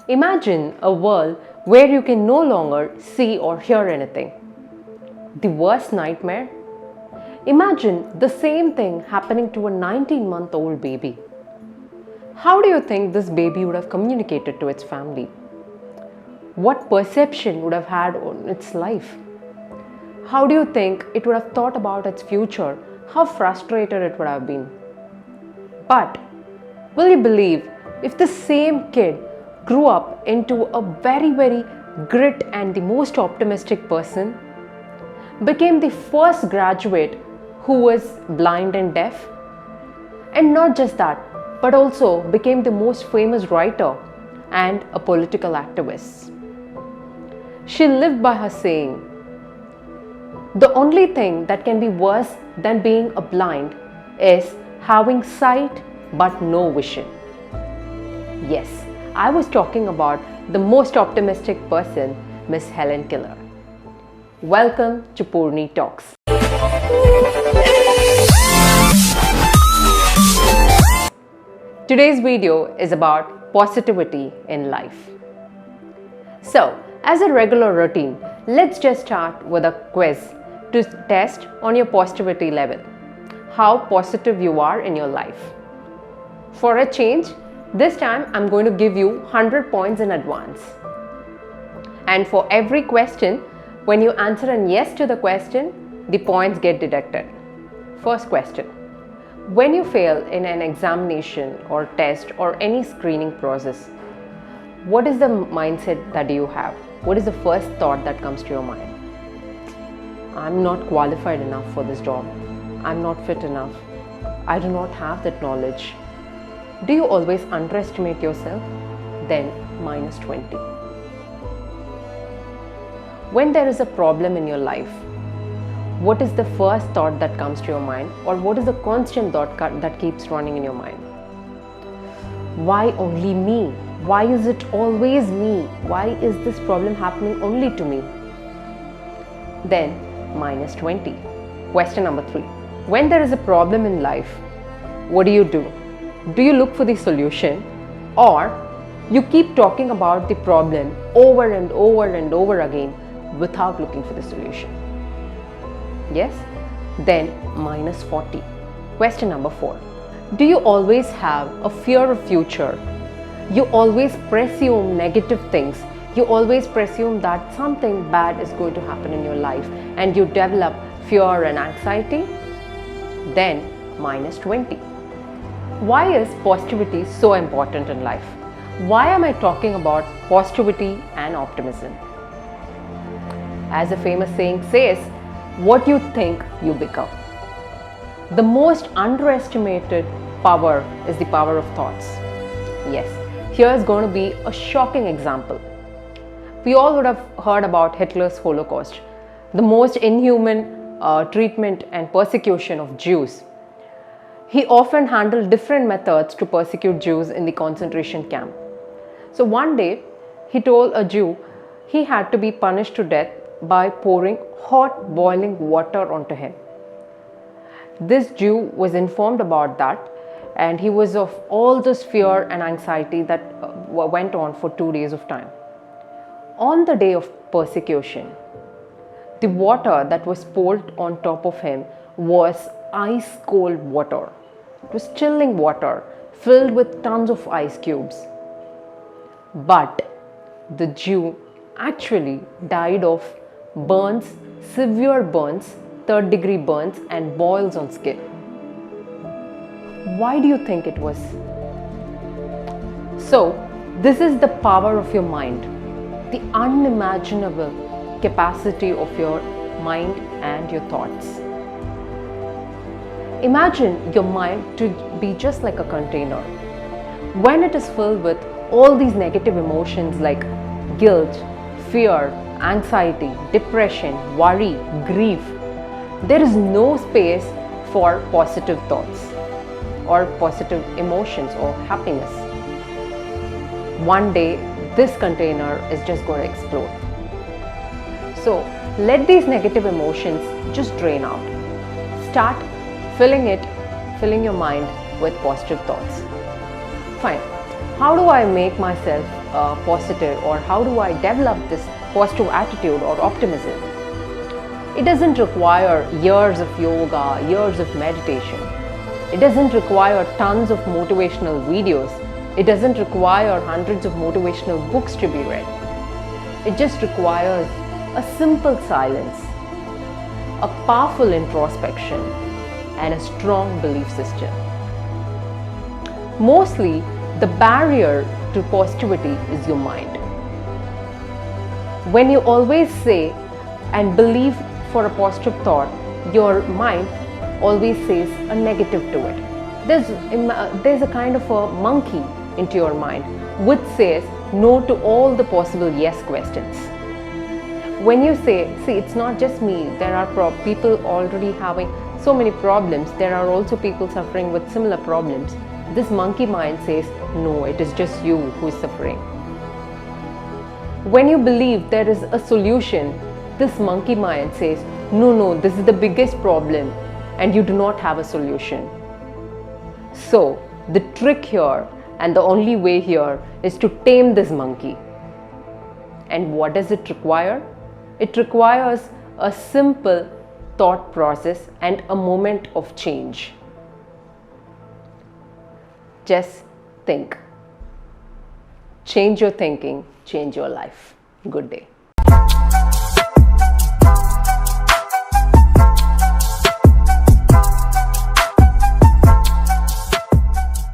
Imagine a world where you can no longer see or hear anything. The worst nightmare? Imagine the same thing happening to a 19-month-old baby. How do you think this baby would have communicated to its family? What perception would have had on its life? How do you think it would have thought about its future? How frustrated it would have been? But will you believe if the same kid grew up into a very grit and the most optimistic person, became the first graduate who was blind and deaf, and not just that, but also became the most famous writer and a political activist. She lived by her saying, the only thing that can be worse than being a blind is having sight but no vision. Yes, I was talking about the most optimistic person, Miss Helen Keller. Welcome to Purni Talks. Today's video is about positivity in life. So, as a regular routine, let's just start with a quiz to test on your positivity level, how positive you are in your life. For a change, this time I'm going to give you 100 points in advance. And for every question, when you answer a yes to the question, the points get deducted. First question. When you fail in an examination or test or any screening process, what is the mindset that you have? What is the first thought that comes to your mind? I'm not qualified enough for this job. I'm not fit enough. I do not have that knowledge. Do you always underestimate yourself? Then minus 20. When there is a problem in your life, what is the first thought that comes to your mind, or what is the constant thought that keeps running in your mind? Why only me? Why is it always me? Why is this problem happening only to me? Then minus 20. Question number 3. When there is a problem in life, what do? Do you look for the solution, or you keep talking about the problem over and over again without looking for the solution? Yes? Then minus 40. Question number 4. Do you always have a fear of future? You always presume negative things. You always presume that something bad is going to happen in your life and you develop fear and anxiety? Then minus 20. Why is positivity so important in life? Why am I talking about positivity and optimism? As a famous saying says, what you think, you become. The most underestimated power is the power of thoughts. Yes, here is going to be a shocking example. We all would have heard about Hitler's Holocaust, the most inhuman treatment and persecution of Jews. He often handled different methods to persecute Jews in the concentration camp. So one day, he told a Jew he had to be punished to death by pouring hot boiling water onto him. This Jew was informed about that, and he was of all this fear and anxiety that went on for 2 days of time. On the day of persecution, the water that was poured on top of him was ice cold water. It was chilling water filled with tons of ice cubes. But the Jew actually died of burns, severe burns, third-degree burns and boils on skin. Why do you think it was? So, this is the power of your mind, the unimaginable capacity of your mind and your thoughts. Imagine your mind to be just like a container. When it is filled with all these negative emotions like guilt, fear, anxiety, depression, worry, grief, there is no space for positive thoughts or positive emotions or happiness. One day, this container is just going to explode. So, let these negative emotions just drain out. Start filling your mind with positive thoughts. Fine. How do I make myself positive, or how do I develop this positive attitude or optimism? It doesn't require years of yoga, years of meditation. It doesn't require tons of motivational videos. It doesn't require hundreds of motivational books to be read. It just requires a simple silence, a powerful introspection, and a strong belief system. Mostly, the barrier to positivity is your mind. When you always say and believe for a positive thought, your mind always says a negative to it. There's a kind of a monkey into your mind which says no to all the possible yes questions. When you say, see, it's not just me, there are people already having so many problems, there are also people suffering with similar problems. This monkey mind says, no, it is just you who is suffering. When you believe there is a solution, this monkey mind says, no, this is the biggest problem and you do not have a solution. So, the trick here and the only way here is to tame this monkey. And what does it require? It requires a simple thought process and a moment of change. Just think. Change your thinking, change your life. Good day.